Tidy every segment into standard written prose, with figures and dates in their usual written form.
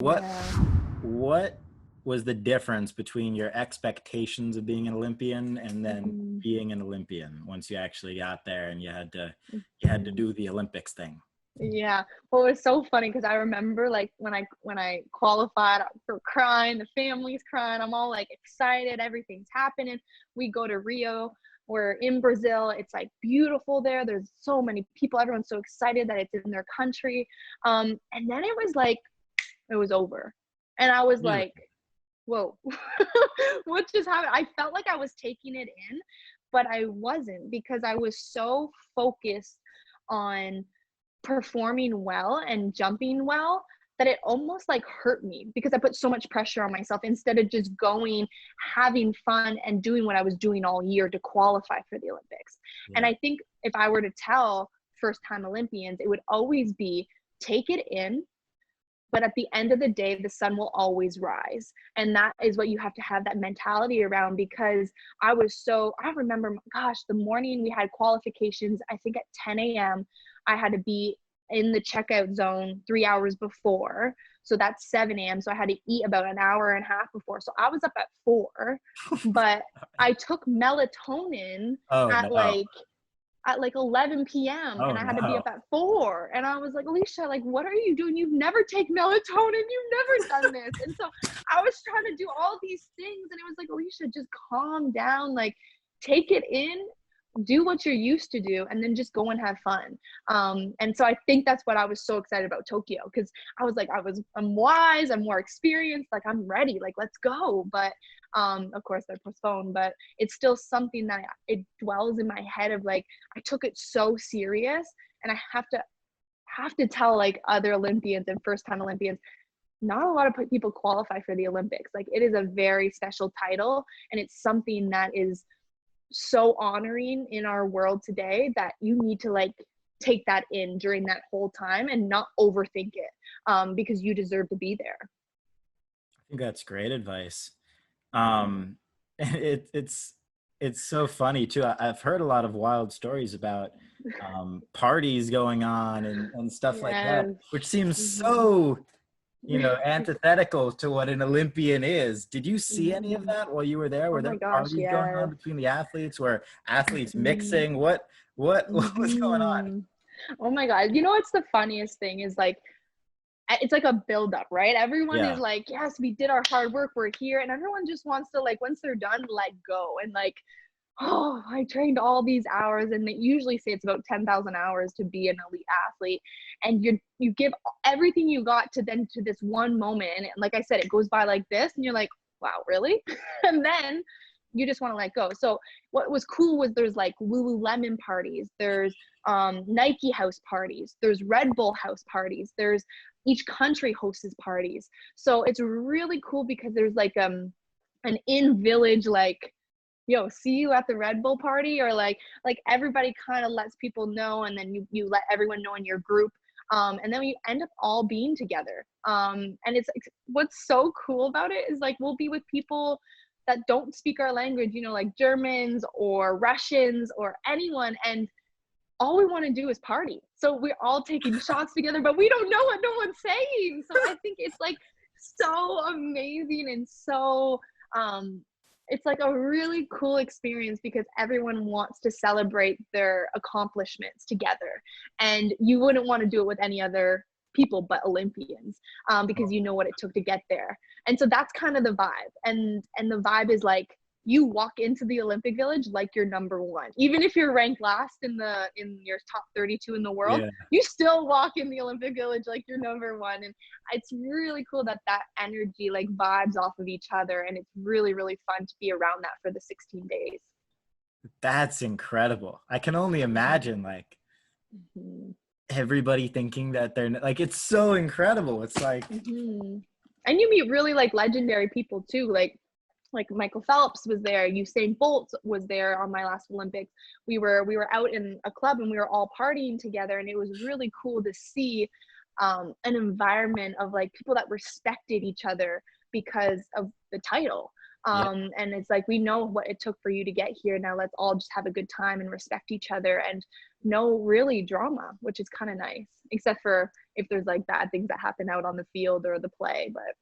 What Yeah. what was the difference between your expectations of being an Olympian and then Mhm. being an Olympian once you actually got there and you had to Mhm. do the Olympics thing? Yeah. Well, it was so funny because I remember like when I qualified, for crying, the family's crying. I'm all like excited, everything's happening. We go to Rio. We're in Brazil. It's like beautiful there. There's so many people. Everyone's so excited that it's in their country. And then it was like it was over, and I was Really? like, "Whoa, what just happened?" I felt like I was taking it in, but I wasn't because I was so focused on performing well and jumping well that it almost like hurt me because I put so much pressure on myself instead of just going, having fun, and doing what I was doing all year to qualify for the Olympics. And Yeah. I think if I were to tell first time Olympians, it would always be take it in, but at the end of the day, the sun will always rise. And that is what you have to have that mentality around, because I remember, gosh, the morning we had qualifications, I think at 10 a.m., I had to be in the checkout zone 3 hours before. So that's 7 a.m. So I had to eat about an hour and a half before. So I was up at 4, but I took melatonin Oh at no. like at like 11 p.m. Oh and I had to be no. up at 4. And I was like, Alysha, like, what are you doing? You've never taken melatonin. You've never done this. And so I was trying to do all these things. And it was like, Alysha, just calm down. Like, take it in, do what you're used to do, and then just go and have fun. And so I think that's what I was so excited about Tokyo, because I was like, I'm wise, I'm more experienced, like I'm ready, like let's go. But of course they're postponed, but it's still something that it dwells in my head of like I took it so serious, and I have to tell like other Olympians and first time Olympians, not a lot of people qualify for the Olympics. Like it is a very special title, and it's something that is so honoring in our world today that you need to like take that in during that whole time and not overthink it, because you deserve to be there. I think that's great advice. Um, it's so funny too. I've heard a lot of wild stories about parties going on and stuff like that, Yes. which seems Mhm. so, antithetical to what an Olympian is. Did you see any of Mhm. that while you were there? Oh Were my there gosh, parties going yes. on between the athletes? Were athletes Mhm. mixing? What what was going on? Mhm. Oh my god, what's the funniest thing is like it's like a build up, right? Everyone is Yeah. like, yes, we did our hard work, we're here, and everyone just wants to like once they're done, let go. And like, oh, I trained all these hours, and they usually say it's about 10,000 hours to be an elite athlete, and you give everything you got to then to this one moment, and like I said, it goes by like this, and you're like, wow, really? And then you just want to let go. So what was cool was there's like Lululemon parties, there's Nike house parties, there's Red Bull house parties, there's each country hosts parties. So it's really cool because there's like an in village like, yo, see you at the Red Bull party, or like everybody kind of lets people know, and then you let everyone know in your group. And then we end up all being together. And it's what's so cool about it is like we'll be with people that don't speak our language, like Germans or Russians or anyone, and all we want to do is party. So we're all taking shots together, but we don't know what no one's saying. So I think it's like so amazing and so it's like a really cool experience because everyone wants to celebrate their accomplishments together. And you wouldn't want to do it with any other people but Olympians, because you know what it took to get there. And so that's kind of the vibe. And the vibe is like you walk into the Olympic Village like you're number one. Even if you're ranked last in your top 32 in the world, Yeah. you still walk in the Olympic Village like you're number one. And it's really cool that energy like vibes off of each other, and it's really really fun to be around that for the 16 days. That's incredible. I can only imagine like Mm-hmm. everybody thinking that they're like it's so incredible. It's like Mm-hmm. And you meet really like legendary people too, like Michael Phelps was there, Usain Bolt was there on my last Olympics. We were out in a club and we were all partying together, and it was really cool to see an environment of like people that respected each other because of the title. Yeah. And it's like, we know what it took for you to get here. Now let's all just have a good time and respect each other, and no really drama, which is kind of nice, except for if there's like bad things that happen out on the field or the play. But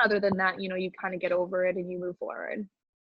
other than that, you kind of get over it and you move forward.